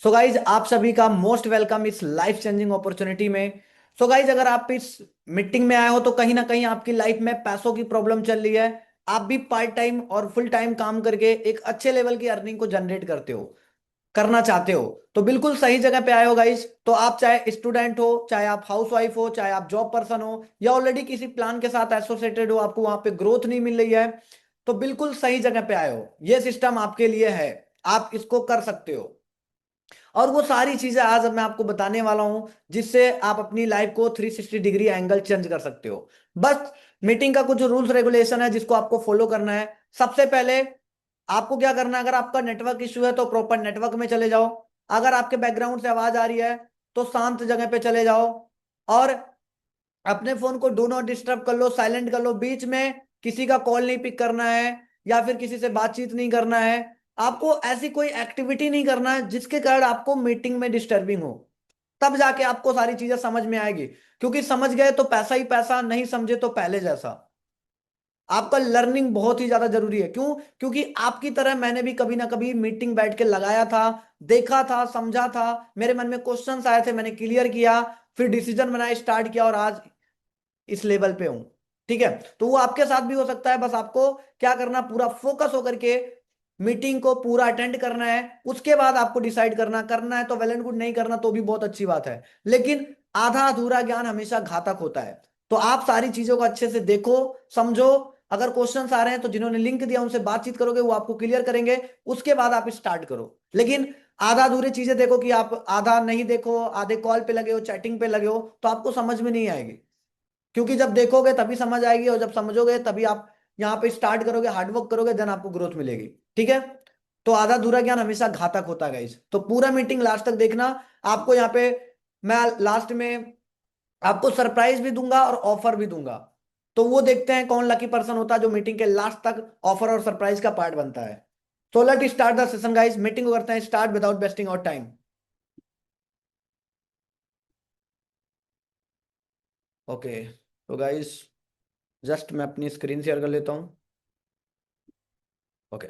So guys आप सभी का मोस्ट वेलकम इस लाइफ चेंजिंग अपॉर्चुनिटी में। सो गाइज अगर आप इस मीटिंग में आए हो तो कहीं ना कहीं आपकी लाइफ में पैसों की प्रॉब्लम चल रही है। आप भी पार्ट टाइम और फुल टाइम काम करके एक अच्छे लेवल की अर्निंग को जनरेट करते हो, करना चाहते हो, तो बिल्कुल सही जगह पे आए हो गाइज। तो आप चाहे स्टूडेंट हो, चाहे आप हाउस वाइफ हो, चाहे आप जॉब पर्सन हो, या ऑलरेडी किसी प्लान के साथ एसोसिएटेड हो, आपको वहां पे ग्रोथ नहीं मिल रही है, तो बिल्कुल सही जगह पे आए हो। ये सिस्टम आपके लिए है, आप इसको कर सकते हो। और वो सारी चीजें आज मैं आपको बताने वाला हूं जिससे आप अपनी लाइफ को 360 डिग्री एंगल चेंज कर सकते हो। बस मीटिंग का कुछ रूल्स रेगुलेशन है जिसको आपको फॉलो करना है। सबसे पहले आपको क्या करना है, अगर आपका नेटवर्क इश्यू है तो प्रॉपर नेटवर्क में चले जाओ। अगर आपके बैकग्राउंड से आवाज आ रही है तो शांत जगह पे चले जाओ, और अपने फोन को डू नॉट डिस्टर्ब कर लो, साइलेंट कर लो। बीच में किसी का कॉल नहीं पिक करना है या फिर किसी से बातचीत नहीं करना है। आपको ऐसी कोई एक्टिविटी नहीं करना है जिसके कारण आपको मीटिंग में डिस्टर्बिंग हो। तब जाके आपको सारी चीजें समझ में आएगी, क्योंकि समझ गए तो पैसा ही पैसा, नहीं समझे तो पहले जैसा। आपका लर्निंग बहुत ही ज्यादा जरूरी है। क्यों? क्योंकि आपकी तरह मैंने भी कभी ना कभी मीटिंग बैठ के लगाया था, देखा था, समझा था। मेरे मन में क्वेश्चंस आए थे, मैंने क्लियर किया, फिर डिसीजन बनाया, स्टार्ट किया, और आज इस लेवल पे हूं। ठीक है, तो वो आपके साथ भी हो सकता है। बस आपको क्या करना, पूरा फोकस होकर के मीटिंग को पूरा अटेंड करना है। उसके बाद आपको डिसाइड करना करना है तो वेल एंड गुड, नहीं करना तो भी बहुत अच्छी बात है। लेकिन आधा अधूरा ज्ञान हमेशा घातक होता है। तो आप सारी चीजों को अच्छे से देखो, समझो। अगर क्वेश्चंस आ रहे हैं तो जिन्होंने लिंक दिया उनसे बातचीत करोगे, वो आपको क्लियर करेंगे। उसके बाद आप स्टार्ट करो। लेकिन आधा अधूरी चीजें देखो कि आप आधा नहीं देखो, आधे कॉल पे लगे हो, चैटिंग पे लगे हो, तो आपको समझ में नहीं आएगी। क्योंकि जब देखोगे तभी समझ आएगी, और जब समझोगे तभी आप यहाँ पे स्टार्ट करोगे, हार्डवर्क करोगे, देन आपको ग्रोथ मिलेगी। ठीक है, तो आधा अधूरा ज्ञान हमेशा घातक होता है गाइस। तो पूरा मीटिंग लास्ट तक देखना। आपको यहाँ पे मैं लास्ट में आपको सरप्राइज भी दूंगा और ऑफर भी दूंगा। तो वो देखते हैं कौन लकी पर्सन होता है जो मीटिंग के लास्ट तक ऑफर और सरप्राइज का पार्ट बनता है। So let start the session guys. Meeting को करते हैं start without wasting our time. Okay, तो गाइस जस्ट मैं अपनी स्क्रीन शेयर कर लेता हूँ। ओके,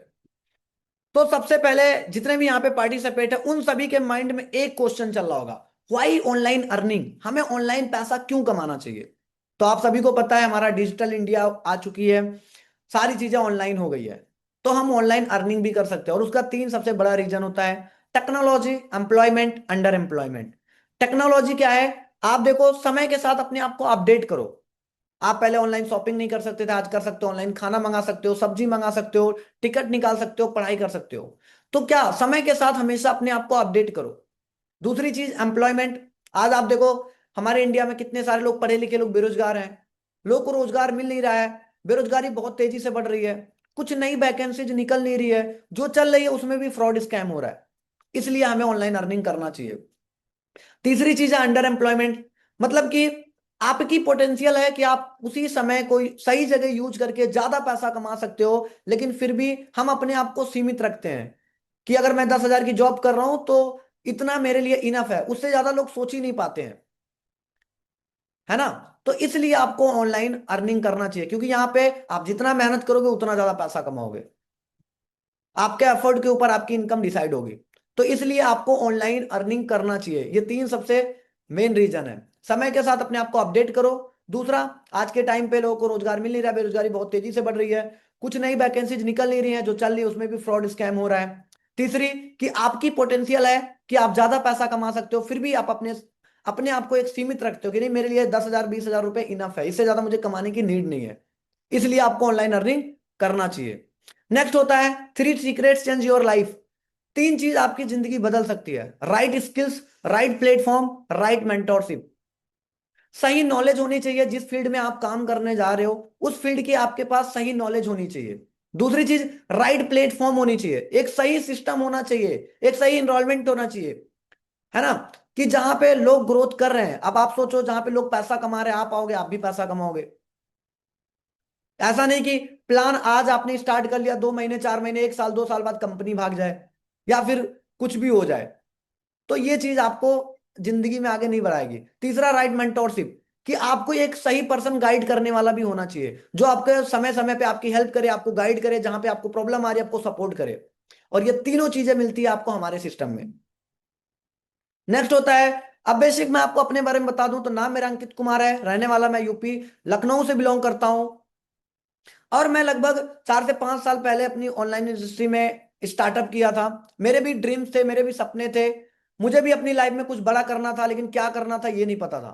तो सबसे पहले जितने भी यहाँ पे पार्टिसिपेट है उन सभी के माइंड में एक क्वेश्चन चल रहा होगा, व्हाई ऑनलाइन अर्निंग? हमें ऑनलाइन पैसा क्यों कमाना चाहिए? तो आप सभी को पता है हमारा डिजिटल इंडिया आ चुकी है, सारी चीजें ऑनलाइन हो गई है। तो हम ऑनलाइन अर्निंग भी कर सकते हैं, और उसका तीन सबसे बड़ा रीजन होता है: technology, employment, under employment. Technology क्या है? आप देखो, समय के साथ अपने आप को अपडेट करो। आप पहले ऑनलाइन शॉपिंग नहीं कर सकते थे, आज कर सकते हो। ऑनलाइन खाना मंगा सकते हो, सब्जी मंगा सकते हो, टिकट निकाल सकते हो, पढ़ाई कर सकते हो। तो क्या, समय के साथ हमेशा अपने आप को अपडेट करो। दूसरी चीज एम्प्लॉयमेंट। आज आप देखो, हमारे इंडिया में कितने सारे लोग पढ़े लिखे लोग बेरोजगार हैं। लोग को रोजगार मिल नहीं रहा है, बेरोजगारी बहुत तेजी से बढ़ रही है, कुछ नई वैकेंसीज निकल नहीं रही है, जो चल रही है उसमें भी फ्रॉड स्कैम हो रहा है। इसलिए हमें ऑनलाइन अर्निंग करना चाहिए। तीसरी चीज है अंडर एम्प्लॉयमेंट। मतलब कि आपकी पोटेंशियल है कि आप उसी समय कोई सही जगह यूज करके ज्यादा पैसा कमा सकते हो, लेकिन फिर भी हम अपने आप को सीमित रखते हैं कि अगर मैं 10,000 की जॉब कर रहा हूं तो इतना मेरे लिए इनफ है, उससे ज्यादा लोग सोच ही नहीं पाते हैं, है ना? तो इसलिए आपको ऑनलाइन अर्निंग करना चाहिए, क्योंकि यहां पे आप जितना मेहनत करोगे उतना ज्यादा पैसा कमाओगे। आपके एफर्ट के ऊपर आपकी इनकम डिसाइड होगी। तो इसलिए आपको ऑनलाइन अर्निंग करना चाहिए। ये तीन सबसे मेन रीजन है। समय के साथ अपने आप को अपडेट करो। दूसरा, आज के टाइम पे लोगों को रोजगार मिल नहीं रहा, बेरोजगारी बहुत तेजी से बढ़ रही है, कुछ नई वैकेंसीज निकल नहीं रही है, जो चल रही है उसमें भी फ्रॉड स्कैम हो रहा है। तीसरी, कि आपकी पोटेंशियल है कि आप ज्यादा पैसा कमा सकते हो, फिर भी आप अपने अपने आप को एक सीमित रखते हो कि नहीं, मेरे लिए 10,000 20,000 रुपए इनफ है, इससे ज्यादा मुझे कमाने की नीड नहीं है। इसलिए आपको ऑनलाइन अर्निंग करना चाहिए। नेक्स्ट होता है three secrets change your life. तीन चीज आपकी जिंदगी बदल सकती है: right skills, right platform, right mentorship. सही नॉलेज होनी चाहिए, जिस फील्ड में आप काम करने जा रहे हो उस फील्ड की आपके पास सही नॉलेज होनी चाहिए। दूसरी चीज, राइट प्लेटफॉर्म होनी चाहिए, एक सही सिस्टम होना चाहिए, एक सही इन्रोलमेंट होना चाहिए, है ना? कि जहां पे लोग ग्रोथ कर रहे हैं। अब आप सोचो, जहां पे लोग पैसा कमा रहे हैं आप आओगे, आप भी पैसा कमाओगे। ऐसा नहीं कि प्लान आज आपने स्टार्ट कर लिया, 2 महीने 4 महीने 1 साल 2 साल बाद कंपनी भाग जाए या फिर कुछ भी हो जाए, तो ये चीज आपको जिंदगी में आगे नहीं बढ़ाएगी। तीसरा, राइट मेंटोरशिप, कि आपको एक सही पर्सन गाइड करने वाला भी होना चाहिए, जो आपके समय समय पे आपकी हेल्प करे, आपको गाइड करे, जहां पे आपको प्रॉब्लम आ रही है आपको सपोर्ट करे। और ये तीनों चीजें मिलती है आपको हमारे सिस्टम में। नेक्स्ट होता है, अब बेसिक मैं आपको अपने बारे में बता दूं तो नाम मेरा अंकित कुमार है, रहने वाला मैं यूपी लखनऊ से बिलोंग करता हूं। और मैं लगभग 4 से 5 साल पहले अपनी ऑनलाइन इंडस्ट्री में स्टार्टअप किया था। मेरे भी ड्रीम्स थे, मेरे भी सपने थे, मुझे भी अपनी लाइफ में कुछ बड़ा करना था, लेकिन क्या करना था ये नहीं पता था।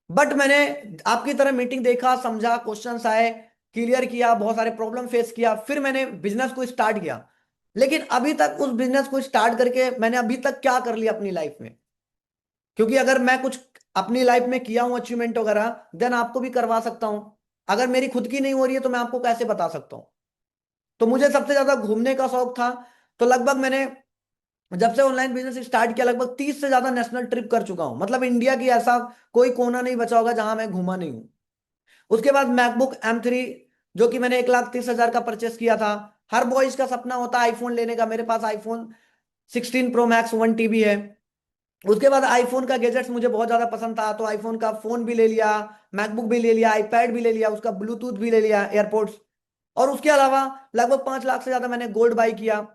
बट मैंने आपकी तरह मीटिंग देखा, समझा, क्वेश्चंस आए, क्लियर किया, बहुत सारे प्रॉब्लम फेस किया, फिर मैंने बिजनेस को स्टार्ट किया। लेकिन अभी तक उस बिजनेस को स्टार्ट करके मैंने अभी तक क्या कर लिया अपनी लाइफ में, क्योंकि अगर मैं कुछ अपनी लाइफ में किया हूं अचीवमेंट वगैरह, देन आपको भी करवा सकता हूं। अगर मेरी खुद की नहीं हो रही है तो मैं आपको कैसे बता सकता हूं। तो मुझे सबसे ज्यादा घूमने का शौक था। तो लगभग मैंने जब से ऑनलाइन बिजनेस स्टार्ट किया लगभग 30 से ज्यादा नेशनल ट्रिप कर चुका हूं। मतलब इंडिया की ऐसा कोई कोना नहीं बचा होगा जहां मैं घूमा नहीं हूं। उसके बाद मैकबुक M3 जो कि मैंने 1,30,000 का परचेस किया था। हर बॉयज का सपना होता है आईफोन लेने का, मेरे पास आईफोन 16 Pro Max 1 TB है। उसके बाद आईफोन का गैजेट्स मुझे बहुत ज्यादा पसंद था, तो आईफोन का फोन भी ले लिया, मैकबुक भी ले लिया, आईपैड भी ले लिया, उसका ब्लूटूथ भी ले लिया, एयरपोर्ट्स। और उसके अलावा लगभग 5 लाख से ज्यादा मैंने गोल्ड बाई किया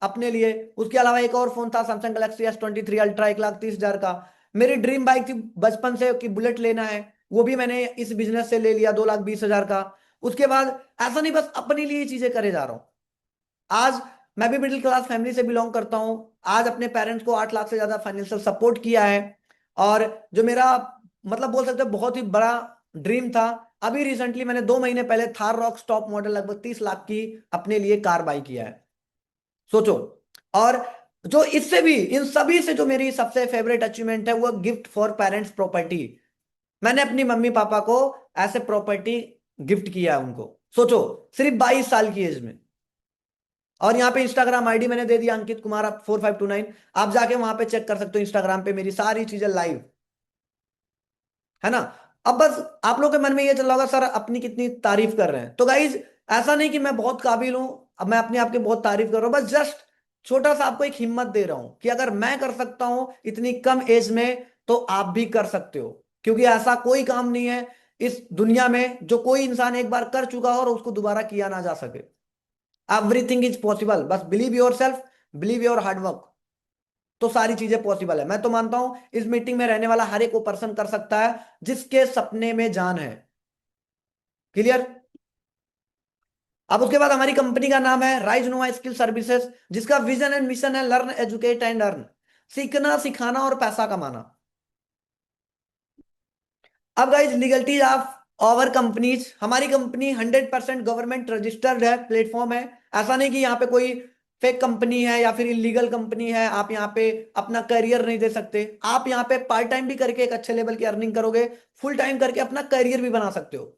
अपने लिए। उसके अलावा एक और फोन था सैमसंग गैलेक्सी S23 अल्ट्रा 1,30,000 का। मेरी ड्रीम बाइक थी बचपन से कि बुलेट लेना है, वो भी मैंने इस बिजनेस से ले लिया 2,20,000 का। उसके बाद ऐसा नहीं बस अपने लिए चीजें करे जा रहा हूं। आज मैं भी मिडिल क्लास फैमिली से बिलोंग करता हूं। आज अपने पेरेंट्स को 8 लाख से ज्यादा फाइनेंशियल सपोर्ट किया है। और जो मेरा मतलब बोल सकते हैं बहुत ही बड़ा ड्रीम था, अभी रिसेंटली मैंने 2 महीने पहले थार रॉक टॉप मॉडल लगभग 30 लाख की अपने लिए कार बाई किया है। सोचो। और जो इससे भी इन सभी से जो मेरी सबसे फेवरेट अचीवमेंट है वो गिफ्ट फॉर पेरेंट्स प्रॉपर्टी। मैंने अपनी मम्मी पापा को ऐसे प्रॉपर्टी गिफ्ट किया है उनको। सोचो, सिर्फ 22 साल की एज में। और यहाँ पे इंस्टाग्राम आईडी मैंने दे दिया अंकित कुमार 4529। आप जाके वहां पे चेक कर सकते हो इंस्टाग्राम पे मेरी सारी चीजें लाइव, है ना। अब बस आप लोग के मन में ये चल रहा होगा सर अपनी कितनी तारीफ कर रहे हैं। तो गाइज ऐसा नहीं कि मैं बहुत काबिल हूं, अब मैं अपने आप की बहुत तारीफ कर रहा हूं, बस जस्ट छोटा सा आपको एक हिम्मत दे रहा हूं कि अगर मैं कर सकता हूं इतनी कम एज में तो आप भी कर सकते हो। क्योंकि ऐसा कोई काम नहीं है इस दुनिया में जो कोई इंसान एक बार कर चुका हो और उसको दोबारा किया ना जा सके। एवरीथिंग इज पॉसिबल, बस believe your self, believe your hard work, तो सारी चीजें पॉसिबल है। मैं तो मानता हूं इस मीटिंग में रहने वाला हर एक वो पर्सन कर सकता है जिसके सपने में जान है। क्लियर। अब उसके बाद हमारी कंपनी का नाम है राइज नोवा स्किल सर्विसेज, जिसका विजन एंड मिशन है लर्न एजुकेट एंड अर्न, सीखना सिखाना और पैसा कमाना। अब guys legalities of our companies, हमारी कंपनी 100% गवर्नमेंट रजिस्टर्ड है, प्लेटफॉर्म है। ऐसा नहीं कि यहाँ पे कोई फेक कंपनी है या फिर इलीगल कंपनी है, आप यहाँ पे अपना करियर नहीं दे सकते। आप यहाँ पे पार्ट टाइम भी करके एक अच्छे लेवल की अर्निंग करोगे, फुल टाइम करके अपना करियर भी बना सकते हो।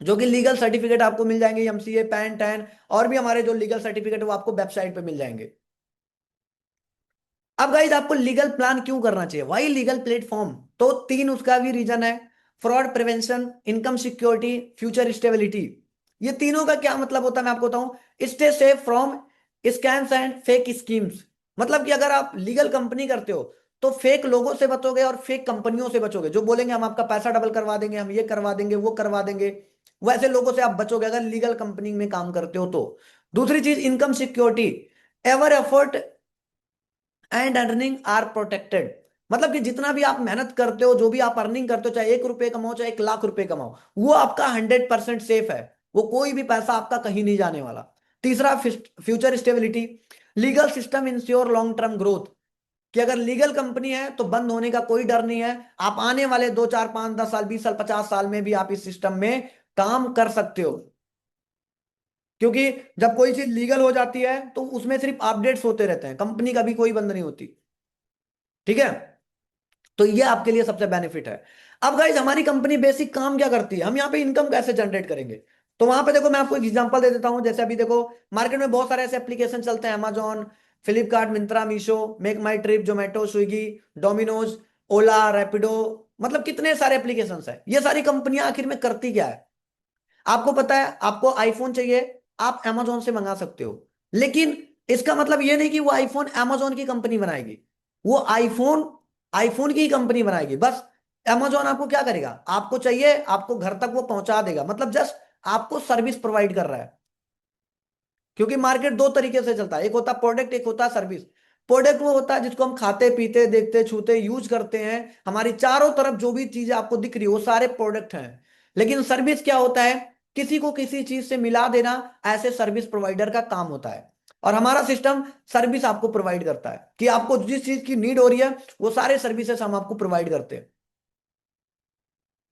जो कि लीगल सर्टिफिकेट आपको मिल जाएंगे, MCA पैन टैन, और भी हमारे जो लीगल सर्टिफिकेट है वो आपको वेबसाइट पे मिल जाएंगे। अब गाइज आपको लीगल प्लान क्यों करना चाहिए, वाई लीगल प्लेटफॉर्म, तो तीन उसका भी रीजन है। Fraud prevention, income security, future stability. ये तीनों का क्या मतलब होता है मैं आपको बताऊं। Stay safe from scams and fake schemes. मतलब कि अगर आप लीगल कंपनी करते हो तो फेक लोगों से बचोगे और फेक कंपनियों से बचोगे जो बोलेंगे हम आपका पैसा डबल करवा देंगे, हम ये करवा देंगे, वो करवा देंगे। वैसे लोगों से आप बचोगे अगर लीगल कंपनी में काम करते हो तो। दूसरी चीज income security, ever effort and earning are protected. मतलब कि जितना भी आप मेहनत करते हो, जो भी आप अर्निंग करते हो, चाहे 1 रुपए कमाओ चाहे 1 लाख रुपए कमाओ, वो आपका 100% सेफ है। वो कोई भी पैसा आपका कहीं नहीं जाने वाला। तीसरा future stability, legal system ensure long term growth. कि अगर लीगल कंपनी है तो बंद होने का कोई डर नहीं है। आप आने वाले 2 4 5 10 साल 20 साल 50 साल में भी आप इस सिस्टम में काम कर सकते हो। क्योंकि जब कोई चीज लीगल हो जाती है तो उसमें सिर्फ अपडेट्स होते रहते हैं, कंपनी कभी कोई बंद नहीं होती। ठीक है। तो ये आपके लिए सबसे बेनिफिट है। अब गाइज हमारी कंपनी बेसिक काम क्या करती है, हम यहाँ पे इनकम कैसे जनरेट करेंगे। तो वहां पे देखो मैं आपको एक एग्जांपल दे देता हूं। जैसे अभी देखो मार्केट में बहुत सारे ऐसे एप्लीकेशन चलते हैं, अमेजोन, फ्लिपकार्ट, मिंत्रा, मीशो, मेक माई ट्रिप, जोमेटो, स्विगी, डोमिनोज, ओला, रैपिडो। मतलब कितने सारे एप्लीकेशन है। ये सारी कंपनियां आखिर में करती क्या है। आपको पता है आपको आईफोन चाहिए, आप अमेजोन से मंगा सकते हो। लेकिन इसका मतलब ये नहीं कि वो आईफोन अमेजोन की कंपनी बनाएगी। वो आईफोन आईफोन की कंपनी बनाएगी बस। अमेजोन आपको क्या करेगा, आपको चाहिए आपको घर तक वो पहुंचा देगा, मतलब जस्ट आपको सर्विस प्रोवाइड कर रहा है। क्योंकि मार्केट दो तरीके से चलता है, एक होता है प्रोडक्ट, एक होता है सर्विस। प्रोडक्ट वो होता है जिसको हम खाते पीते देखते छूते यूज करते हैं, हमारी चारों तरफ जो भी चीजें आपको दिख रही है वो सारे प्रोडक्ट हैं। लेकिन सर्विस क्या होता है, किसी को किसी चीज से मिला देना, ऐसे सर्विस प्रोवाइडर का काम होता है। और हमारा सिस्टम सर्विस आपको प्रोवाइड करता है कि आपको जिस चीज की नीड हो रही है वो सारे सर्विसेज हम आपको प्रोवाइड करते हैं।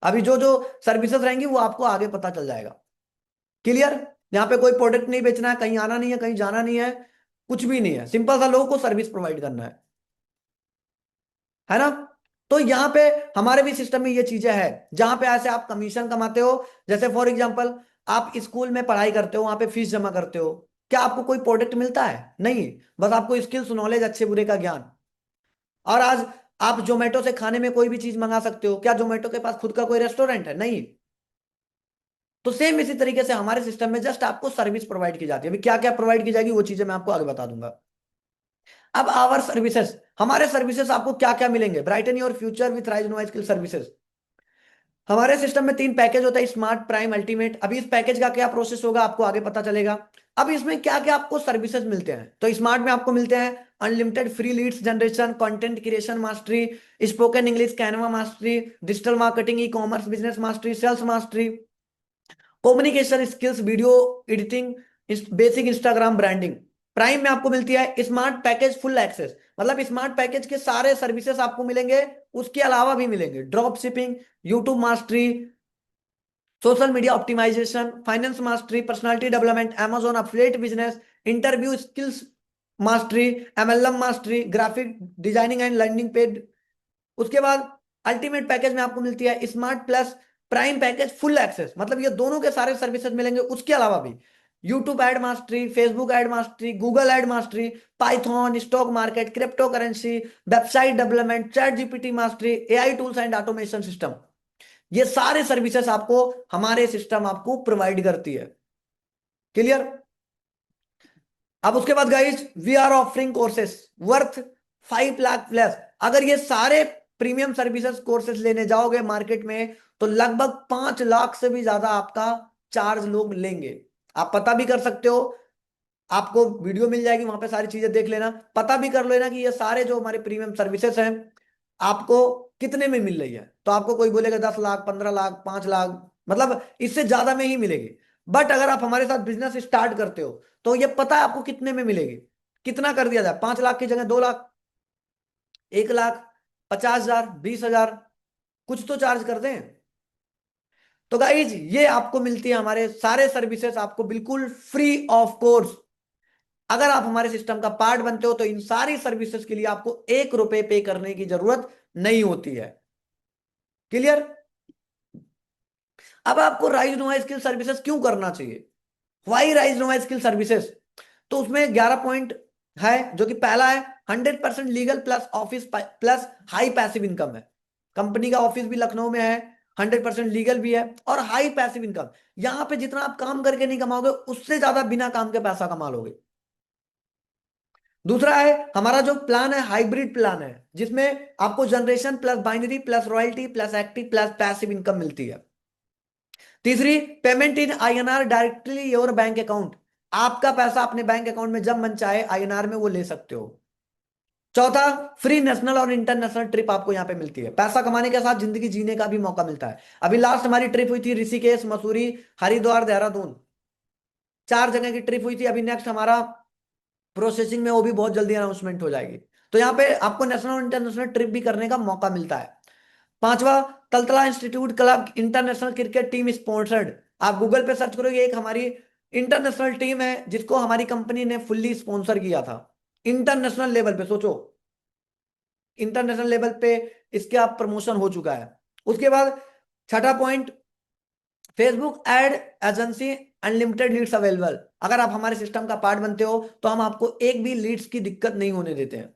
अभी जो जो सर्विसेज रहेंगी वो आपको आगे पता चल जाएगा। क्लियर? यहाँ पे कोई प्रोडक्ट नहीं बेचना है, कहीं आना नहीं है, कहीं जाना नहीं है, कुछ भी नहीं है, सिंपल सा लोगों को सर्विस प्रोवाइड करना है ना। तो यहाँ पे हमारे भी सिस्टम में ये चीजें हैं जहां पे ऐसे आप कमीशन कमाते हो। जैसे फॉर एग्जांपल, आप स्कूल में पढ़ाई करते हो, वहां पे फीस जमा करते हो, क्या आपको कोई प्रोडक्ट मिलता है? नहीं, बस आपको स्किल्स नॉलेज अच्छे बुरे का ज्ञान। और आज आप जोमेटो से खाने में कोई भी चीज मंगा सकते हो, क्या जोमेटो के पास खुद का कोई रेस्टोरेंट है? नहीं। तो सेम इसी तरीके से हमारे सिस्टम में जस्ट आपको सर्विस प्रोवाइड की जाती है। अभी क्या क्या प्रोवाइड की जाएगी वो चीजें मैं आपको आगे बता दूंगा। अब आवर सर्विसेज, हमारे सर्विसेज आपको क्या क्या मिलेंगे? Brighten your future with Rise no skill services. हमारे सिस्टम में 3 पैकेज होता है, स्मार्ट, प्राइम, अल्टीमेट। अभी इस पैकेज का क्या प्रोसेस होगा आपको आगे पता चलेगा। अब इसमें क्या क्या आपको सर्विसेज मिलते हैं, तो स्मार्ट में आपको मिलते हैं unlimited free leads generation, content creation mastery, spoken English, Canva mastery, digital marketing, e commerce business mastery, sales mastery, communication skills, video editing, basic Instagram branding. Prime में आपको मिलती है स्मार्ट पैकेज फुल एक्सेस, मतलब smart package के सारे services आपको मिलेंगे, उसके अलावा भी मिलेंगे drop shipping, YouTube mastery, social media optimization, finance mastery, personality development, Amazon affiliate business, interview skills mastery, MLM mastery, graphic designing and landing page. उसके बाद अल्टीमेट पैकेज में आपको मिलती है smart plus prime package full access, मतलब ये दोनों के सारे सर्विसेज मिलेंगे, उसके अलावा भी YouTube ad mastery, Facebook ad mastery, Google ad mastery, Python, stock market, crypto currency, website development, chat GPT mastery, AI tools and automation system. ये सारे सर्विसेज आपको हमारे सिस्टम आपको प्रोवाइड करती है। क्लियर? अब उसके बाद guys, we are offering courses worth 5 lakh plus. अगर ये सारे प्रीमियम सर्विसेज कोर्सेज लेने जाओगे मार्केट में तो लगभग 5 लाख से भी ज्यादा आपका चार्ज लोग लेंगे। आप पता भी कर सकते हो, आपको वीडियो मिल जाएगी, वहां पे सारी चीजें देख लेना, पता भी कर लेना कि ये सारे जो हमारे प्रीमियम सर्विसेज हैं आपको कितने में मिल रही है। तो आपको कोई बोलेगा 10 लाख, 15 लाख, 5 लाख, मतलब इससे ज्यादा में ही मिलेगी। बट अगर आप हमारे साथ बिजनेस स्टार्ट करते हो तो ये पता है आपको कितने में मिलेगी। कितना कर दिया जाए, 5 लाख की जगह 2 लाख, 1 लाख, 50,000, 20,000, कुछ तो चार्ज करते हैं। तो गाइज ये आपको मिलती है, हमारे सारे सर्विसेज आपको बिल्कुल फ्री ऑफ कोर्स। अगर आप हमारे सिस्टम का पार्ट बनते हो तो इन सारी सर्विसेज के लिए आपको 1 रुपए पे करने की जरूरत नहीं होती है। क्लियर? अब आपको राइज नोवा स्किल सर्विसेज क्यों करना चाहिए, Y rise Nova skill services? तो उसमें 11 पॉइंट है, जो कि पहला है 100% legal plus office plus high passive income है। कंपनी का ऑफिस भी लखनऊ में है, 100% लीगल भी है और हाई पैसिव इनकम। यहां पे जितना आप काम करके नहीं कमाओगे उससे ज्यादा बिना काम के पैसा कमा लोगे। दूसरा है हमारा जो प्लान है हाइब्रिड प्लान है, जिसमें आपको generation plus binary plus royalty plus active plus passive income मिलती है। तीसरी, payment in INR directly your bank account, आपका पैसा अपने बैंक अकाउंट में जब मन चाहे आईएनआर में वो ले सकते हो। चौथा, फ्री नेशनल और इंटरनेशनल ट्रिप आपको यहाँ पे मिलती है, पैसा कमाने के साथ जिंदगी जीने का भी मौका मिलता है। अभी लास्ट हमारी ट्रिप हुई थी ऋषिकेश, मसूरी, हरिद्वार, देहरादून, 4 जगह की ट्रिप हुई थी। अभी नेक्स्ट हमारा प्रोसेसिंग में, वो भी बहुत जल्दी अनाउंसमेंट हो जाएगी। तो यहाँ पे आपको नेशनल और इंटरनेशनल ट्रिप भी करने का मौका मिलता है। पांचवा, Taltala institute club international cricket team sponsored. आप गूगल पे सर्च करोगे, एक हमारी इंटरनेशनल टीम है जिसको हमारी कंपनी ने फुल्ली स्पॉन्सर किया था। इंटरनेशनल लेवल पे सोचो, इंटरनेशनल लेवल पे इसके आप प्रमोशन हो चुका है। उसके बाद छठा point, Facebook ad agency unlimited leads available. अगर आप हमारे सिस्टम का पार्ट बनते हो तो हम आपको एक भी लीड्स की दिक्कत नहीं होने देते हैं।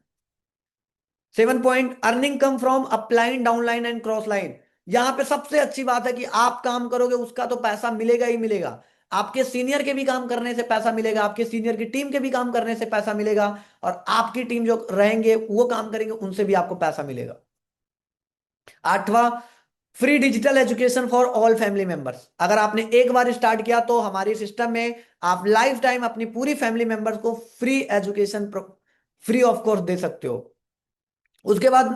7 point, earning come from upline, downline and cross line. यहां पे सबसे अच्छी बात है कि आप काम करोगे उसका तो पैसा मिलेगा ही मिलेगा। आपके सीनियर के भी काम करने से पैसा मिलेगा, आपके सीनियर की टीम के भी काम करने से पैसा मिलेगा, और आपकी टीम जो रहेंगे वो काम करेंगे उनसे भी आपको पैसा मिलेगा। आठवां, free digital education for all family members. अगर आपने एक बार स्टार्ट किया तो हमारे सिस्टम में आप लाइफ टाइम अपनी पूरी फैमिली मेंबर्स को free education free of cost दे सकते हो। उसके बाद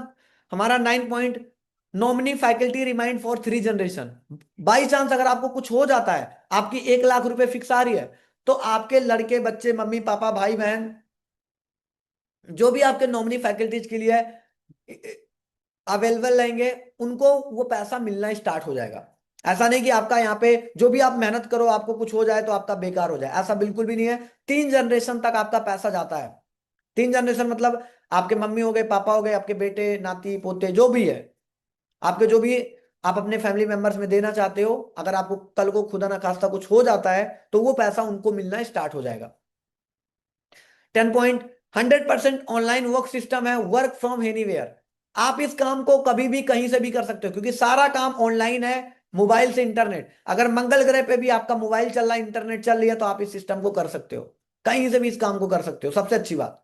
हमारा 9 point, nominee faculty remind for 3 generation. By chance अगर आपको कुछ हो जाता है, आपकी 1 लाख रुपए फिक्स आ रही है, तो आपके लड़के बच्चे, मम्मी पापा, भाई बहन, जो भी आपके नॉमिनी फैकल्टीज के लिए अवेलेबल रहेंगे, उनको वो पैसा मिलना स्टार्ट हो जाएगा। ऐसा नहीं कि आपका यहाँ पे जो भी आप मेहनत करो आपको कुछ हो जाए तो आपका बेकार हो जाए, ऐसा बिल्कुल भी नहीं है। 3 जनरेशन तक आपका पैसा जाता है। 3 जनरेशन मतलब आपके मम्मी हो गए, पापा हो गए, आपके बेटे नाती पोते जो भी है, आपके जो भी आप अपने फैमिली मेंबर्स में देना चाहते हो, अगर आपको कल को खुदा ना खास्ता कुछ हो जाता है तो वो पैसा उनको मिलना स्टार्ट हो जाएगा। 10 पॉइंट, 100% ऑनलाइन वर्क सिस्टम है, वर्क फ्रॉम एनीवेयर। आप इस काम को कभी भी कहीं से भी कर सकते हो, क्योंकि सारा काम ऑनलाइन है, मोबाइल से इंटरनेट। अगर मंगल ग्रह पे भी आपका मोबाइल चल रहा है, इंटरनेट चल रही है, तो आप इस सिस्टम को कर सकते हो, कहीं से भी इस काम को कर सकते हो, सबसे अच्छी बात।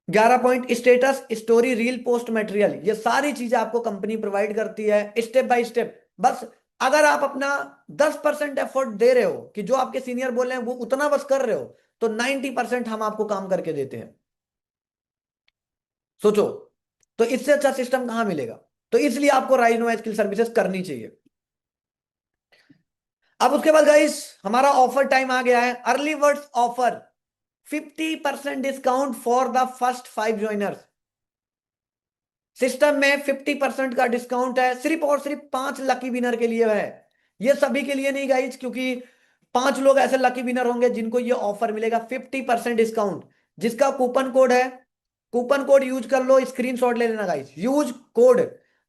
11 point, status story reel post material, ये सारी चीजें आपको कंपनी प्रोवाइड करती है स्टेप बाय स्टेप। बस अगर आप अपना 10% एफर्ट दे रहे हो, कि जो आपके सीनियर बोल रहे हैं वो उतना बस कर रहे हो, तो 90% हम आपको काम करके देते हैं। सोचो, तो इससे अच्छा सिस्टम कहां मिलेगा? तो इसलिए आपको राइज नो स्किल सर्विसेज करनी चाहिए। अब उसके बाद गाइस, हमारा ऑफर टाइम आ गया है, early birds offer, 50% discount for the first 5 joiners. System में 50% का डिस्काउंट है, सिर्फ और सिर्फ 5 लकी विनर के लिए है। ये सभी के लिए नहीं गाइज, क्योंकि 5 लोग ऐसे लकी विनर होंगे जिनको ये ऑफर मिलेगा 50% डिस्काउंट। जिसका कूपन कोड है, कूपन कोड यूज कर लो, स्क्रीनशॉट ले लेना गाइज, यूज कोड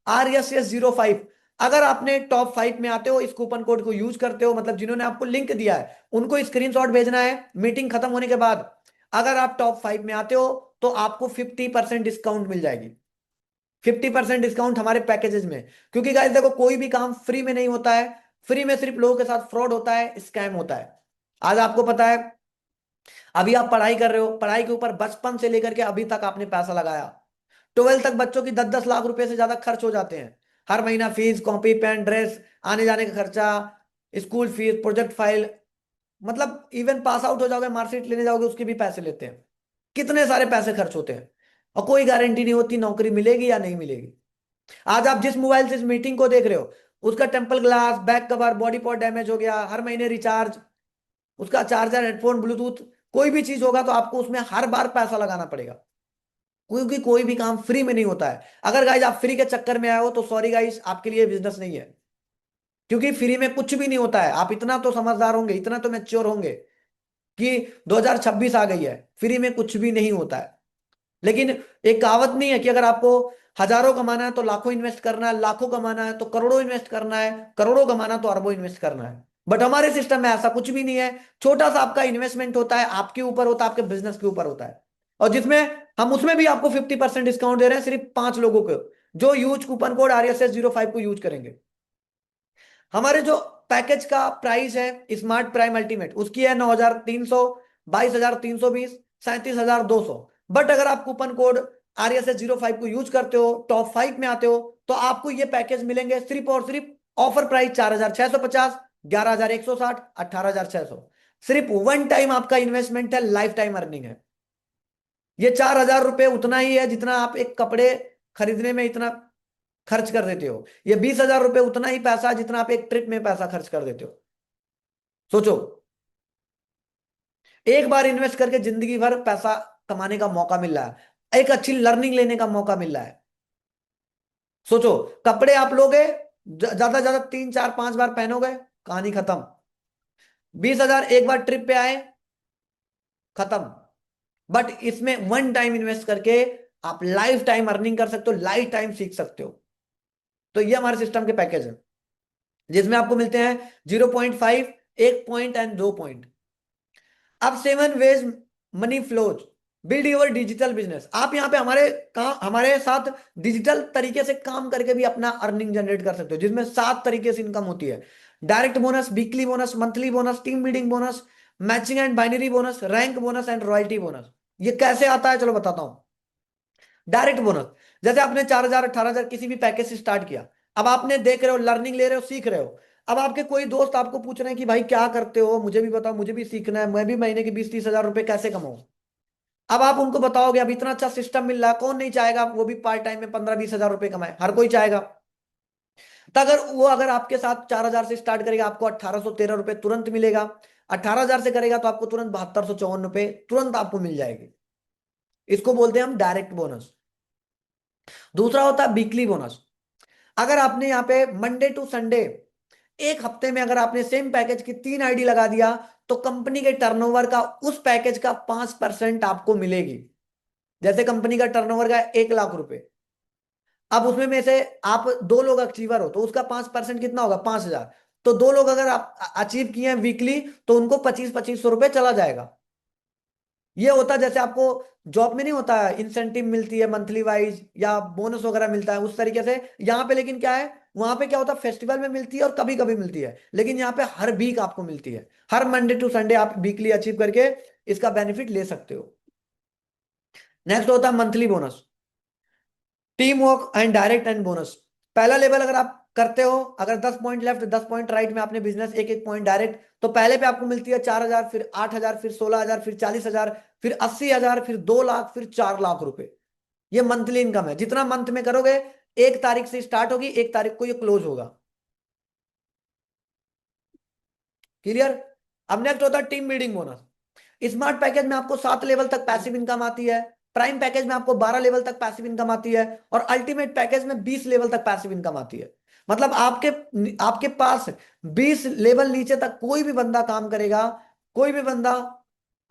RSS05। अगर आपने टॉप 5 में आते हो, इस कूपन कोड को यूज करते हो, मतलब जिन्होंने आपको लिंक दिया है उनको स्क्रीनशॉट भेजना है मीटिंग खत्म होने के बाद। अगर आप टॉप 5 में आते हो तो आपको 50% डिस्काउंट मिल जाएगी। 50% डिस्काउंट हमारे पैकेजेस में। क्योंकि गाइस देखो, कोई भी काम फ्री में नहीं होता है। फ्री में सिर्फ लोगों के साथ फ्रॉड होता है, स्कैम होता है। आज आपको पता है, अभी आप पढ़ाई कर रहे हो, पढ़ाई के ऊपर बचपन से लेकर के अभी तक आपने पैसा लगाया, 12 तक बच्चों की 10-10 लाख रुपए से ज्यादा खर्च हो जाते हैं। हर महीना फीस, कॉपी पेन ड्रेस, आने जाने का खर्चा, स्कूल फीस, प्रोजेक्ट फाइल, मतलब इवन पास आउट हो जाओगे, मार्कशीट लेने जाओगे उसके भी पैसे लेते हैं। कितने सारे पैसे खर्च होते हैं, और कोई गारंटी नहीं होती नौकरी मिलेगी या नहीं मिलेगी। आज आप जिस मोबाइल से इस मीटिंग को देख रहे हो, उसका temple glass, back cover, body part damage हो गया, हर महीने रिचार्ज, उसका चार्जर, हेडफोन, ब्लूटूथ, कोई भी चीज होगा तो आपको उसमें हर बार पैसा लगाना पड़ेगा। क्योंकि कोई भी काम फ्री में नहीं होता है। अगर गाइज आप फ्री के चक्कर में आए हो तो सॉरी गाइज, आपके लिए बिजनेस नहीं है। क्योंकि फ्री में कुछ भी नहीं होता है। आप इतना तो समझदार होंगे, इतना तो मैच्योर होंगे कि 2026 आ गई है, फ्री में कुछ भी नहीं होता है। लेकिन एक कहावत नहीं है कि अगर आपको हजारों कमाना है तो लाखों इन्वेस्ट करना है, लाखों कमाना है तो करोड़ों इन्वेस्ट करना है, करोड़ों कमाना तो अरबों इन्वेस्ट करना है। बट हमारे सिस्टम में ऐसा कुछ भी नहीं है। छोटा सा आपका इन्वेस्टमेंट होता है, आपके ऊपर होता है, आपके बिजनेस के ऊपर होता है। और जिसमें हम उसमें भी आपको 50% डिस्काउंट दे रहे हैं, सिर्फ 5 लोगों को जो यूज कूपन कोड RSS05 को यूज करेंगे। हमारे जो पैकेज का प्राइस है स्मार्ट प्राइम अल्टीमेट, उसकी है 9,300, 22,320, 37,200। बट अगर आप कूपन कोड RSS05 को यूज करते हो, टॉप 5 में आते हो, तो आपको ये पैकेज मिलेंगे सिर्फ और सिर्फ ऑफर प्राइस 4,650, 11,160, 18,600। सिर्फ वन टाइम आपका इन्वेस्टमेंट है, लाइफ टाइम अर्निंग है। ये 4,000 रुपए उतना ही है जितना आप एक कपड़े खरीदने में इतना खर्च कर देते हो। ये 20,000 रुपए उतना ही पैसा है जितना आप एक ट्रिप में पैसा खर्च कर देते हो। सोचो, एक बार इन्वेस्ट करके जिंदगी भर पैसा कमाने का मौका मिल रहा है, एक अच्छी लर्निंग लेने का मौका मिल रहा है। सोचो, कपड़े आप लोगे, ज्यादा ज्यादा 3 4 5 बार पहनोगे, कहानी खत्म। 20,000 एक बार ट्रिप पे आए, खत्म। बट इसमें वन टाइम इन्वेस्ट करके आप लाइफ टाइम अर्निंग कर सकते हो, लाइफ टाइम सीख सकते हो। तो ये हमारे सिस्टम के पैकेज है, जिसमें आपको मिलते हैं 0.5, 1 पॉइंट एंड 2 पॉइंट। अब 7 ways money flows, build your digital business. आप यहाँ पे हमारे साथ डिजिटल तरीके से काम करके भी अपना अर्निंग जनरेट कर सकते हो, जिसमें 7 तरीके से इनकम होती है। Direct bonus, weekly bonus, monthly bonus, team building bonus, matching and binary bonus, rank bonus and royalty bonus. ये कैसे आता है चलो बताता हूँ। डायरेक्ट बोनस, जैसे आपने 4,000 18,000 किसी भी पैकेज से स्टार्ट किया, अब आपने देख रहे हो, लर्निंग ले रहे हो, सीख रहे हो। अब आपके कोई दोस्त आपको पूछ रहे हैं कि भाई क्या करते हो, मुझे भी बताओ, मुझे भी सीखना है, मैं भी महीने के 20-30 हजार रुपए कैसे कमाऊं। अब आप उनको बताओगे अब इतना अच्छा सिस्टम मिल रहा है, कौन नहीं चाहेगा, वो भी पार्ट टाइम में 15-20 हजार रुपए कमाए, हर कोई चाहेगा। तो अगर आपके साथ 4 हजार से स्टार्ट करेगा, आपको 1813 रुपए तुरंत मिलेगा। 18 हजार से करेगा तो आपको तुरंत 7254 रुपए तुरंत आपको मिल जाएगी। इसको बोलते हैं हम डायरेक्ट बोनस। दूसरा होता है वीकली बोनस। अगर आपने यहाँ पे मंडे टू संडे, एक हफ्ते में अगर आपने सेम पैकेज की 3 आईडी लगा दिया, तो कंपनी के टर्नओवर का उस पैकेज का 5% आपको मिलेगी। जैसे कंपनी का टर्नओवर का 1 लाख रुपए, अब उसमें में से आप 2 लोग अचीवर हो तो उसका 5% कितना होगा, 5 हजार। तो 2 लोग अगर आप अचीव किए हैं वीकली, तो उनको 25-25 सौ रुपए चला जाएगा। ये होता है जैसे आपको जॉब में नहीं होता है, इंसेंटिव मिलती है मंथली वाइज या बोनस वगैरह मिलता है, उस तरीके से यहाँ पे लेकिन क्या है, वहां पे क्या होता है फेस्टिवल में मिलती है और कभी कभी मिलती है, लेकिन यहाँ पे हर वीक आपको मिलती है। हर मंडे टू संडे आप वीकली अचीव करके इसका बेनिफिट ले सकते हो। नेक्स्ट होता है monthly bonus, team work and direct and bonus. पहला लेवल अगर आप करते हो, अगर 10 पॉइंट लेफ्ट 10 पॉइंट राइट में आपने बिजनेस, एक एक पॉइंट डायरेक्ट, तो पहले पे आपको मिलती है 4 हजार, फिर 8 हजार, फिर 16 हजार, फिर 40 हजार, फिर 80 हजार, फिर 2 लाख, फिर 4 लाख रुपए। ये मंथली इनकम है, जितना मंथ में करोगे, 1 तारीख से स्टार्ट होगी, 1 तारीख को ये क्लोज होगा। क्लियर। अब नेक्स्ट होता है team building bonus. Smart package में आपको 7 लेवल तक पैसिव इनकम आती है, प्राइम पैकेज में आपको 12 लेवल तक पैसिव इनकम आती है, और अल्टीमेट पैकेज में 20 लेवल तक पैसिव इनकम आती है। मतलब आपके आपके पास 20 लेवल नीचे तक कोई भी बंदा काम करेगा, कोई भी बंदा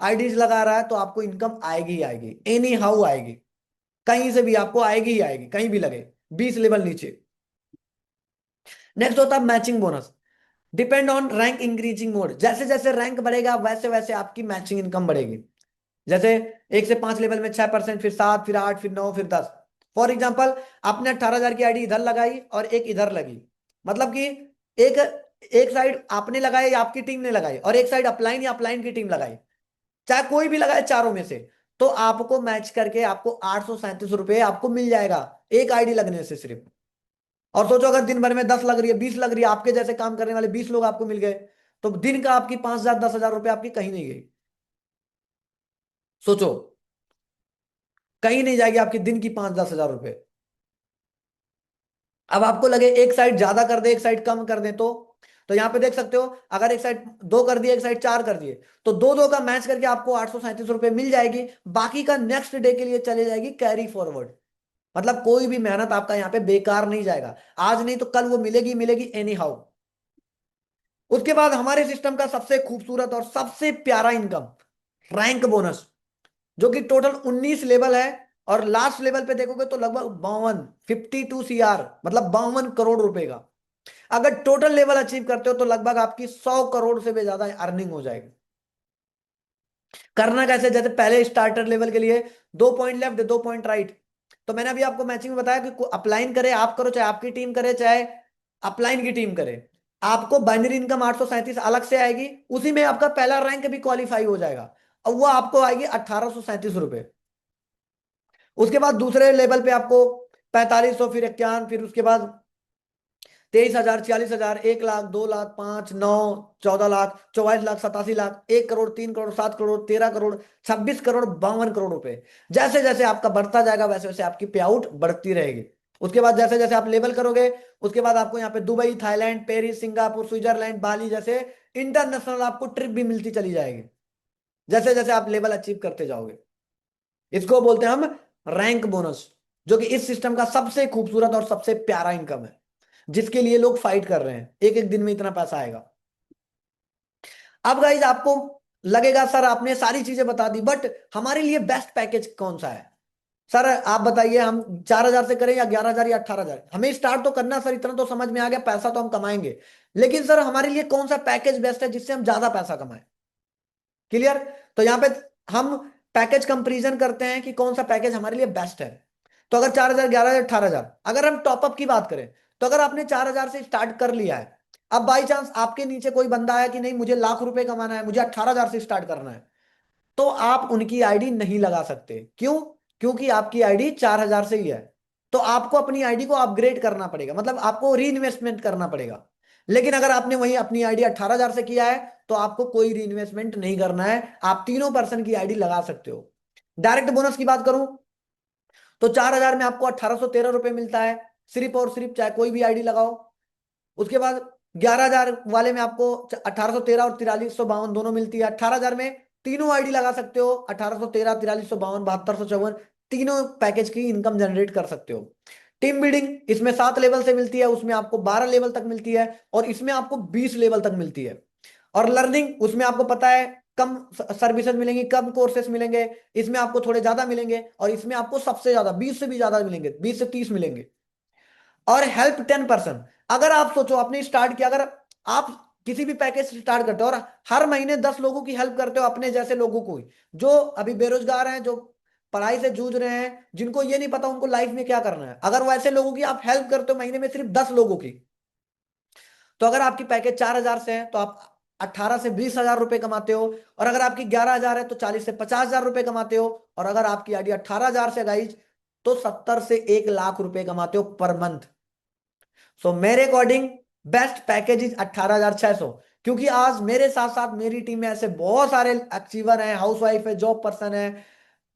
आईडीज लगा रहा है, तो आपको इनकम आएगी ही आएगी, एनी हाउ आएगी, कहीं से भी आपको आएगी ही आएगी, कहीं भी लगे, 20 लेवल नीचे। नेक्स्ट होता है matching bonus. Depend on rank increasing mode, जैसे जैसे रैंक बढ़ेगा वैसे वैसे आपकी मैचिंग इनकम बढ़ेगी। जैसे 1 से 5 लेवल में 6%, फिर 7, फिर 8, फिर 9, फिर 10। फॉर एग्जाम्पल, आपने 18 हजार की आईडी इधर लगाई और एक इधर लगी, मतलब कि एक एक साइड आपने लगाई या आपकी टीम ने लगाई, और एक साइड अपलाइन या अपलाइन की टीम लगाई, चाहे कोई भी लगाए चारों में से, तो आपको मैच करके आपको 837 रुपये आपको मिल जाएगा, एक आईडी लगने से सिर्फ। और सोचो अगर दिन भर में 10 लग रही है, 20 लग रही है, आपके जैसे काम करने वाले 20 लोग आपको मिल गए, तो दिन का आपकी 5 हजार 10 हजार रुपये आपकी कहीं नहीं गई। सोचो, कहीं नहीं जाएगी आपकी दिन की 5-10 हजार रुपये। अब आपको लगे एक साइड ज्यादा कर दे, एक साइड कम कर दे, तो यहां पे देख सकते हो, अगर एक साइड 2 कर दिए, एक साइड 4 कर दिए, तो दो दो का मैच करके आपको 837 रुपये मिल जाएगी। बाकी का नेक्स्ट डे के लिए चले जाएगी कैरी फॉरवर्ड। मतलब कोई भी मेहनत आपका यहाँ पे बेकार नहीं जाएगा, आज नहीं तो कल वो मिलेगी मिलेगी एनी हाउ। उसके बाद हमारे सिस्टम का सबसे खूबसूरत और सबसे प्यारा इनकम, रैंक बोनस, जो कि टोटल 19 लेवल है। और लास्ट लेवल पे देखोगे तो लगभग 52 CR, मतलब 52 करोड़ रुपए का। अगर टोटल लेवल अचीव करते हो तो लगभग आपकी 100 करोड़ से भी ज्यादा अर्निंग हो जाएगी। करना कैसे, जैसे पहले स्टार्टर लेवल के लिए 2 पॉइंट लेफ्ट 2 पॉइंट राइट। तो मैंने अभी आपको मैचिंग में बताया कि अपलाइन करे, आप करो, चाहे आपकी टीम करे, चाहे अपलाइन की टीम करे, आपको बाइनरी इनकम 837 अलग से आएगी, उसी में आपका पहला रैंक भी क्वालिफाई हो जाएगा, और वो आपको आएगी 1837 रुपये। उसके बाद दूसरे लेवल पे आपको 4500, फिर 51, फिर उसके बाद 23 हजार, 40 हजार, 1 लाख, 2 लाख, 5, 9, 14 लाख, 44 लाख, 87 लाख, 1 करोड़, 3 करोड़, 7 करोड़, 13 करोड़, 26 करोड़, 52 करोड़ रुपए। जैसे जैसे आपका बढ़ता जाएगा वैसे वैसे आपकी पे आउट बढ़ती रहेगी। उसके बाद जैसे जैसे आप लेवल करोगे, उसके बाद आपको यहाँ पे Dubai, Thailand, Paris, Singapore, Switzerland, Bali जैसे इंटरनेशनल आपको ट्रिप भी मिलती चली जाएगी, जैसे जैसे आप लेवल अचीव करते जाओगे। इसको बोलते हैं हम रैंक बोनस, जो कि इस सिस्टम का सबसे खूबसूरत और सबसे प्यारा इनकम है, जिसके लिए लोग फाइट कर रहे हैं, एक एक दिन में इतना पैसा आएगा। अब गाइज आपको लगेगा सर आपने सारी चीजें बता दी, बट हमारे लिए बेस्ट पैकेज कौन सा है? सर आप बताइए, हम 4 हजार से करें या 11 हजार या 18 हजार? हमें स्टार्ट तो करना सर, इतना तो समझ में आ गया, पैसा तो हम कमाएंगे, लेकिन सर हमारे लिए कौन सा पैकेज बेस्ट है जिससे हम ज्यादा पैसा कमाएं? क्लियर। तो यहाँ पे हम पैकेज कंपैरिजन करते हैं कि कौन सा पैकेज हमारे लिए बेस्ट है। तो अगर 4 हजार, 11 हजार, 18 हजार, अगर हम टॉपअप की बात करें, तो अगर आपने 4 हजार से स्टार्ट कर लिया है, अब बाई चांस आपके नीचे कोई बंदा आया कि नहीं मुझे लाख रुपए कमाना है, मुझे 18 हजार से स्टार्ट करना है, तो आप उनकी आईडी नहीं लगा सकते। क्यों? क्योंकि आपकी आईडी 4 हजार से ही है। तो आपको अपनी आईडी को अपग्रेड करना पड़ेगा, मतलब आपको री इन्वेस्टमेंट करना पड़ेगा। लेकिन अगर आपने वही अपनी आईडी 18 हजार से किया है, तो आपको कोई री इन्वेस्टमेंट नहीं करना है, आप तीनों पर्सन की आईडी लगा सकते हो। डायरेक्ट बोनस की बात करूं तो 4,000 में आपको 1,813 रुपये मिलता है, सिर्फ और सिर्फ, चाहे कोई भी आईडी लगाओ। उसके बाद 11,000 वाले में आपको 1,813 और 4,352 दोनों मिलती है। 18,000 में तीनों आईडी लगा सकते हो, 1,813, 4,352, 7,254, तीनों पैकेज की इनकम जनरेट कर सकते हो। टीम बिल्डिंग इसमें 7 लेवल से मिलती है, उसमें आपको 12 लेवल तक मिलती है, और इसमें आपको 20 लेवल तक मिलती है। और लर्निंग उसमें आपको पता है कम सर्विसेज मिलेंगी, कम कोर्सेज मिलेंगे, इसमें आपको थोड़े ज्यादा मिलेंगे, और इसमें आपको सबसे ज्यादा 20 से भी ज्यादा मिलेंगे, 20 से 30 मिलेंगे। और हेल्प 10%। अगर आप सोचो आपने स्टार्ट किया, अगर आप किसी भी पैकेज स्टार्ट करते हो और हर महीने 10 लोगों की हेल्प करते हो, अपने जैसे लोगों को ही, जो अभी बेरोजगार हैं, जो पढ़ाई से जूझ रहे हैं, जिनको ये नहीं पता उनको लाइफ में क्या करना है, अगर वैसे लोगों की आप हेल्प करते हो महीने में सिर्फ 10 लोगों की, तो अगर आपकी पैकेज 4,000 से है तो आप 18 से 20 हजार रुपए कमाते हो। और अगर आपकी 11,000 है तो 40 से 50 हजार रुपए कमाते हो। और अगर आपकी आईडी 18,000 से गाइज, तो 70 से 1 लाख रुपए कमाते हो पर मंथ। सो मेरे अकॉर्डिंग बेस्ट पैकेज इज 18,600। क्योंकि आज मेरे साथ साथ मेरी टीम में ऐसे बहुत सारे अचीवर हैं, हाउसवाइफ है, जॉब पर्सन है,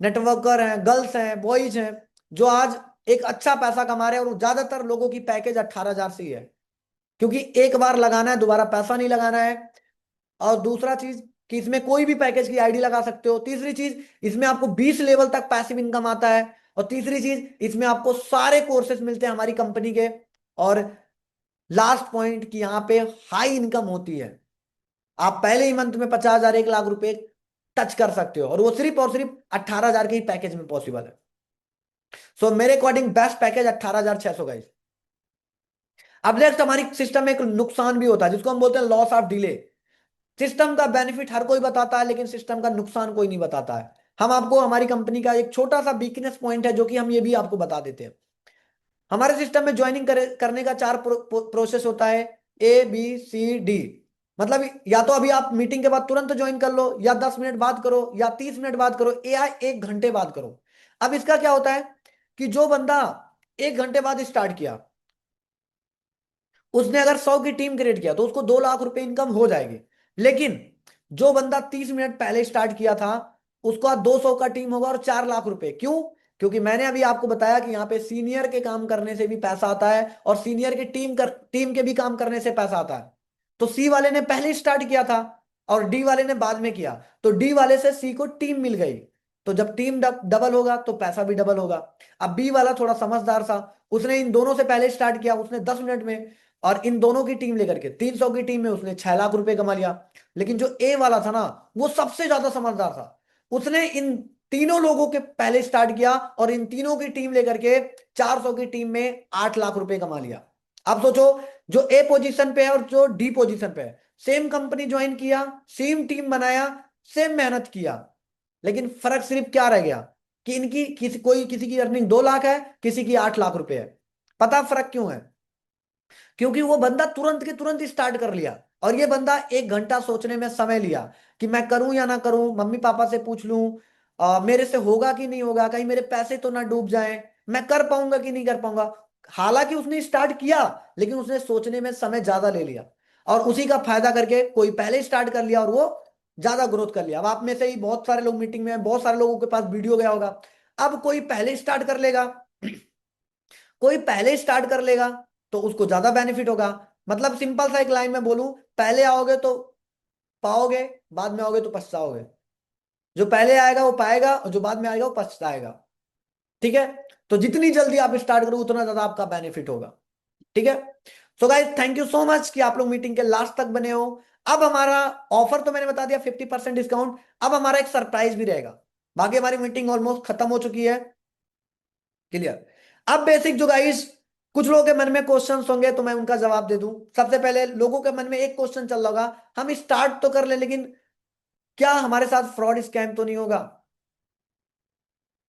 नेटवर्कर हैं, गर्ल्स हैं, बॉयज हैं, जो आज एक अच्छा पैसा कमा रहे हैं, और ज्यादातर लोगों की पैकेज 18,000 से ही है। क्योंकि एक बार लगाना है, दोबारा पैसा नहीं लगाना है। और दूसरा चीज कि इसमें कोई भी पैकेज की आईडी लगा सकते हो। तीसरी चीज, इसमें आपको 20 लेवल तक पैसिव इनकम आता है। और तीसरी चीज, इसमें आपको सारे कोर्सेज मिलते हैं हमारी कंपनी के। और लास्ट पॉइंट कि यहाँ पे हाई इनकम होती है। आप पहले ही मंथ में 50,000, 1 लाख रुपए टच कर सकते हो, और सिर्फ 18,000 के ही पैकेज में पॉसिबल है। सो मेरे अकॉर्डिंग बेस्ट पैकेज 18,600 का। अब नेक्स्ट, हमारी सिस्टम में एक नुकसान भी होता है जिसको हम बोलते हैं लॉस ऑफ डिले। सिस्टम का बेनिफिट हर कोई बताता है, लेकिन सिस्टम का नुकसान कोई नहीं बताता है। हम आपको हमारी कंपनी का एक छोटा सा वीकनेस पॉइंट है जो कि हम ये भी आपको बता देते हैं। हमारे सिस्टम में ज्वाइनिंग करने का 4 प्रोसेस होता है, ABCD। मतलब या तो अभी आप मीटिंग के बाद तुरंत ज्वाइन कर लो, या 10 मिनट बाद करो, या 30 मिनट बाद करो, या 1 घंटे बाद करो। अब इसका क्या होता है कि जो बंदा 1 घंटे बाद स्टार्ट किया, उसने अगर 100 की टीम क्रिएट किया तो उसको 2 लाख रुपए इनकम हो जाएगी। लेकिन जो बंदा 30 मिनट पहले स्टार्ट किया था, उसको आज 200 का टीम होगा और 4 लाख रुपए। क्यों? क्योंकि मैंने अभी आपको बताया कि यहाँ पे सीनियर के काम करने से भी पैसा आता है, और सीनियर के टीम के भी काम करने से पैसा आता है। तो सी वाले ने पहले स्टार्ट किया था, और डी वाले ने बाद में किया, तो डी वाले से सी को टीम मिल गई। तो जब टीम डबल होगा तो पैसा भी डबल होगा। अब बी वाला थोड़ा समझदार था, उसने इन दोनों से पहले स्टार्ट किया, उसने 10 मिनट में, और इन दोनों की टीम लेकर के 300 की टीम में उसने 6 लाख रुपए कमा लिया। लेकिन जो ए वाला था ना, वो सबसे ज्यादा समझदार था। उसने इन तीनों लोगों के पहले स्टार्ट किया, और इन तीनों की टीम लेकर के 400 की टीम में 8 लाख रुपए कमा लिया। अब सोचो, जो ए पोजीशन पे है और जो डी पोजीशन पे है, सेम कंपनी ज्वाइन किया, सेम टीम बनाया, सेम मेहनत किया, लेकिन फर्क सिर्फ क्या रह गया कि इनकी किसी की अर्निंग 2 लाख है, किसी की 8 लाख रुपए है। पता फर्क क्यों है? क्योंकि वो बंदा तुरंत के तुरंत स्टार्ट कर लिया, और ये बंदा 1 घंटा सोचने में समय लिया कि मैं करूं या ना करूं, मम्मी पापा से पूछ लूं, मेरे से होगा कि नहीं होगा, कहीं मेरे पैसे तो ना डूब जाएं, मैं कर पाऊंगा कि नहीं कर पाऊंगा। हालांकि उसने स्टार्ट किया, लेकिन उसने सोचने में समय ज्यादा ले लिया, और उसी का फायदा करके कोई पहले स्टार्ट कर लिया और वो ज्यादा ग्रोथ कर लिया। अब आप में से ही बहुत सारे लोग मीटिंग में हैं, बहुत सारे लोगों के पास वीडियो गया होगा। अब कोई पहले स्टार्ट कर लेगा, कोई पहले स्टार्ट कर लेगा, तो उसको ज्यादा बेनिफिट होगा। मतलब सिंपल सा एक लाइन में बोलूं, पहले आओगे तो पाओगे, बाद में आओगे तो पछताओगे। जो पहले आएगा वो पाएगा, और जो बाद में आएगा वो पछताएगा। ठीक है? तो जितनी जल्दी आप स्टार्ट करो उतना ज्यादा आपका बेनिफिट होगा। ठीक है? So guys, thank you so much कि आप लोग मीटिंग के लास्ट तक बने हो। अब हमारा ऑफर तो मैंने बता दिया, 50% डिस्काउंट। अब हमारा एक सरप्राइज भी रहेगा। बाकी हमारी मीटिंग ऑलमोस्ट खत्म हो चुकी है। क्लियर? अब बेसिक जो गाइस, कुछ लोगों के मन में क्वेश्चंस होंगे तो मैं उनका जवाब दे दूं। सबसे पहले लोगों के मन में एक क्वेश्चन चल रहा होगा, हम स्टार्ट तो कर ले, लेकिन क्या हमारे साथ फ्रॉड स्कैम तो नहीं होगा?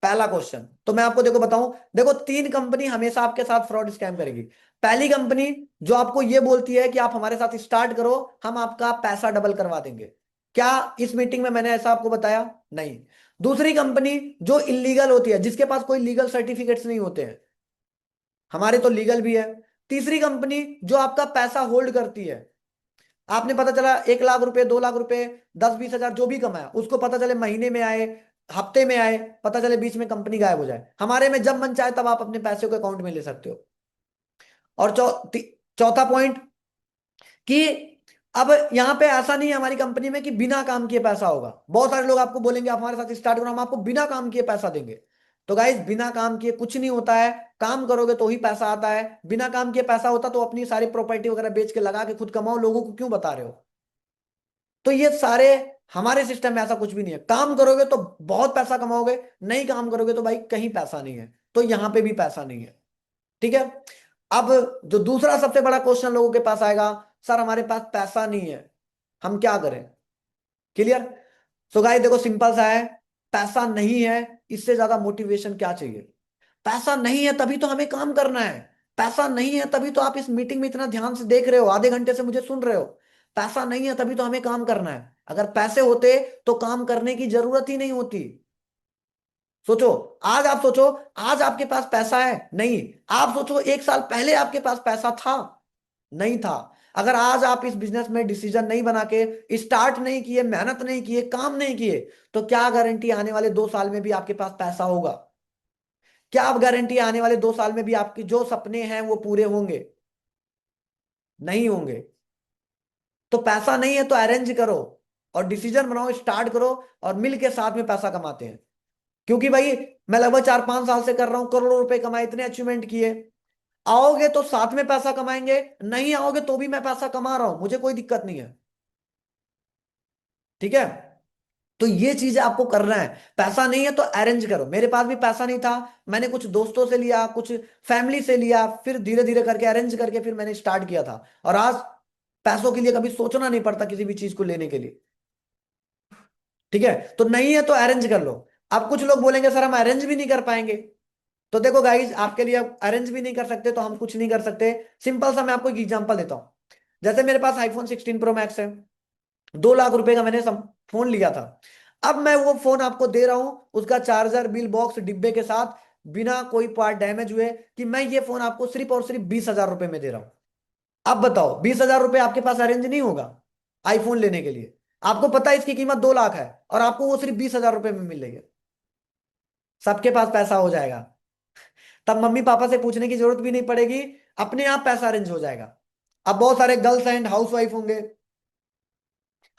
पहला क्वेश्चन तो मैं आपको देखो बताऊं। देखो, 3 कंपनी हमेशा आपके साथ फ्रॉड स्कैम करेगी। पहली कंपनी जो आपको ये बोलती है कि आप हमारे साथ स्टार्ट करो, हम आपका पैसा डबल करवा देंगे। क्या इस मीटिंग में मैंने ऐसा आपको बताया? नहीं। दूसरी कंपनी जो इलीगल होती है, जिसके पास कोई लीगल सर्टिफिकेट्स नहीं होते हैं, हमारे तो लीगल भी है। तीसरी कंपनी जो आपका पैसा होल्ड करती है। आपने पता चला 1 लाख रुपए, 2 लाख रुपए, 10-20 हजार जो भी कमाया, उसको पता चले महीने में आए, हफ्ते में आए, पता चले बीच में कंपनी गायब हो जाए। हमारे में जब मन चाहे तब आप अपने पैसे को अकाउंट में ले सकते हो। और चौथा पॉइंट कि अब यहाँ पे ऐसा नहीं है हमारी कंपनी में कि बिना काम किए पैसा होगा। बहुत सारे लोग आपको बोलेंगे आप हमारे साथ स्टार्ट करो, हम आपको बिना काम किए पैसा देंगे। तो गाइज बिना काम किए कुछ नहीं होता है, काम करोगे तो ही पैसा आता है। बिना काम किए पैसा होता तो अपनी सारी प्रॉपर्टी वगैरह बेच के लगा के खुद कमाओ, लोगों को क्यों बता रहे हो। तो ये सारे हमारे सिस्टम में ऐसा कुछ भी नहीं है, काम करोगे तो बहुत पैसा कमाओगे, नहीं काम करोगे तो भाई कहीं पैसा नहीं है, तो यहां पे भी पैसा नहीं है। ठीक है। अब जो दूसरा सबसे बड़ा क्वेश्चन लोगों के पास आएगा, सर हमारे पास पैसा नहीं है, हम क्या करें। क्लियर। सो गाइस देखो सिंपल सा है, पैसा नहीं है, इससे ज्यादा मोटिवेशन क्या चाहिए। पैसा नहीं है तभी तो हमें काम करना है। पैसा नहीं है तभी तो आप इस मीटिंग में इतना ध्यान से देख रहे हो, आधे घंटे से मुझे सुन रहे हो। पैसा नहीं है तभी तो हमें काम करना है। अगर पैसे होते तो काम करने की जरूरत ही नहीं होती। सोचो, आज आप सोचो, आज आपके पास पैसा है नहीं। आप सोचो एक साल पहले आपके पास पैसा था नहीं था। अगर आज आप इस बिजनेस में डिसीजन नहीं बना के स्टार्ट नहीं किए, मेहनत नहीं किए, काम नहीं किए, तो क्या गारंटी आने वाले 2 साल में भी आपके पास पैसा होगा। क्या आप गारंटी आने वाले 2 साल में भी आपके जो सपने हैं वो पूरे होंगे। नहीं होंगे। तो पैसा नहीं है तो अरेंज करो और डिसीजन बनाओ, स्टार्ट करो और मिल के साथ में पैसा कमाते हैं। क्योंकि भाई मैं लगभग 4-5 साल से कर रहा हूं, करोड़ों रुपए कमाए, इतने अचीवमेंट किए। आओगे तो साथ में पैसा कमाएंगे, नहीं आओगे तो भी मैं पैसा कमा रहा हूं, मुझे कोई दिक्कत नहीं है। ठीक है। तो ये चीज आपको करना है। पैसा नहीं है तो अरेंज करो। मेरे पास भी पैसा नहीं था, मैंने कुछ दोस्तों से लिया, कुछ फैमिली से लिया, फिर धीरे धीरे करके अरेंज करके फिर मैंने स्टार्ट किया था। और आज पैसों के लिए कभी सोचना नहीं पड़ता किसी भी चीज को लेने के लिए। ठीक है। तो नहीं है तो अरेंज कर लो। अब कुछ लोग बोलेंगे सर हम अरेंज भी नहीं कर पाएंगे। तो देखो गाइज आपके लिए अरेंज भी नहीं कर सकते तो हम कुछ नहीं कर सकते। सिंपल सा मैं आपको एक एग्जांपल देता हूं। जैसे मेरे पास आईफोन 16 प्रो मैक्स है, 2 लाख रुपए का मैंने फोन लिया था। अब मैं वो फोन आपको दे रहा हूं, उसका चार्जर, बिल, बॉक्स, डिब्बे के साथ, बिना कोई पार्ट डैमेज हुए, कि मैं ये फोन आपको सिर्फ और सिर्फ 20,000 रुपए में दे रहा हूं। अब बताओ 20,000 रुपए आपके पास अरेंज नहीं होगा आईफोन लेने के लिए। आपको पता है इसकी कीमत 2 लाख है और आपको वो सिर्फ 20,000 रुपए में मिल रही है। सबके पास पैसा हो जाएगा, तब मम्मी पापा से पूछने की जरूरत भी नहीं पड़ेगी, अपने आप पैसा अरेंज हो जाएगा। अब बहुत सारे गर्ल्स एंड हाउस वाइफ होंगे,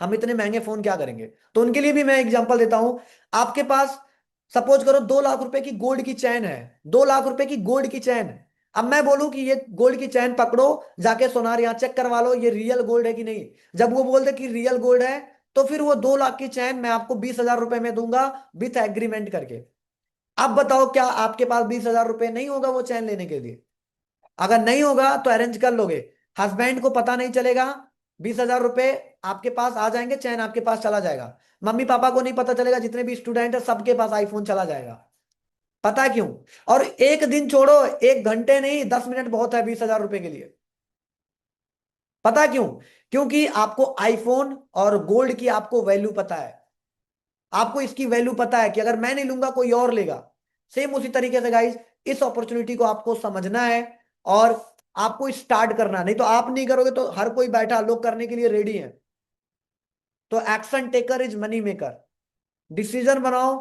हम इतने महंगे फोन क्या करेंगे, तो उनके लिए भी मैं एग्जांपल देता हूं। आपके पास सपोज करो 2 लाख रुपए की गोल्ड की चैन है, 2 लाख रुपए की गोल्ड की चैन। अब मैं बोलूं कि ये गोल्ड की चैन पकड़ो, जाके सोनार यहाँ चेक करवा लो ये रियल गोल्ड है कि नहीं। जब वो बोल दे कि रियल गोल्ड है, तो फिर वो 2 लाख की चैन मैं आपको 20,000 रुपए में दूंगा, विथ एग्रीमेंट करके। अब बताओ क्या आपके पास 20,000 रुपए नहीं होगा वो चैन लेने के लिए। अगर नहीं होगा तो अरेंज कर लोगे, हस्बैंड को पता नहीं चलेगा, 20,000 रुपए आपके पास आ जाएंगे, चैन आपके पास चला जाएगा। मम्मी पापा को नहीं पता चलेगा, जितने भी स्टूडेंट है सबके पास आईफोन चला जाएगा। पता है क्यों। और एक दिन छोड़ो, 1 घंटे नहीं, 10 मिनट बहुत है 20,000 रुपए के लिए। पता है क्यों। क्योंकि आपको आईफोन और गोल्ड की आपको वैल्यू पता है। आपको इसकी वैल्यू पता है कि अगर मैं नहीं लूंगा कोई और लेगा। सेम उसी तरीके से गाइस इस अपॉर्चुनिटी को आपको समझना है और आपको स्टार्ट करना है। नहीं तो आप नहीं करोगे तो हर कोई बैठा, लोग करने के लिए रेडी है। तो action taker is money maker. Decision बनाओ,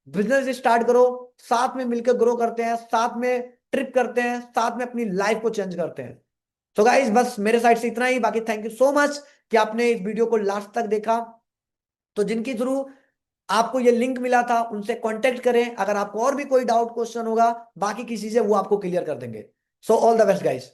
बिजनेस स्टार्ट करो, साथ में मिलकर ग्रो करते हैं, साथ में ट्रिप करते हैं, साथ में अपनी लाइफ को चेंज करते हैं। तो गाइस बस मेरे साइड से इतना ही, बाकी थैंक यू सो मच कि आपने इस वीडियो को लास्ट तक देखा। तो जिनकी थ्रू आपको ये लिंक मिला था उनसे कांटेक्ट करें, अगर आपको और भी कोई डाउट क्वेश्चन होगा, बाकी की चीजें वो आपको क्लियर कर देंगे। So all the best guys.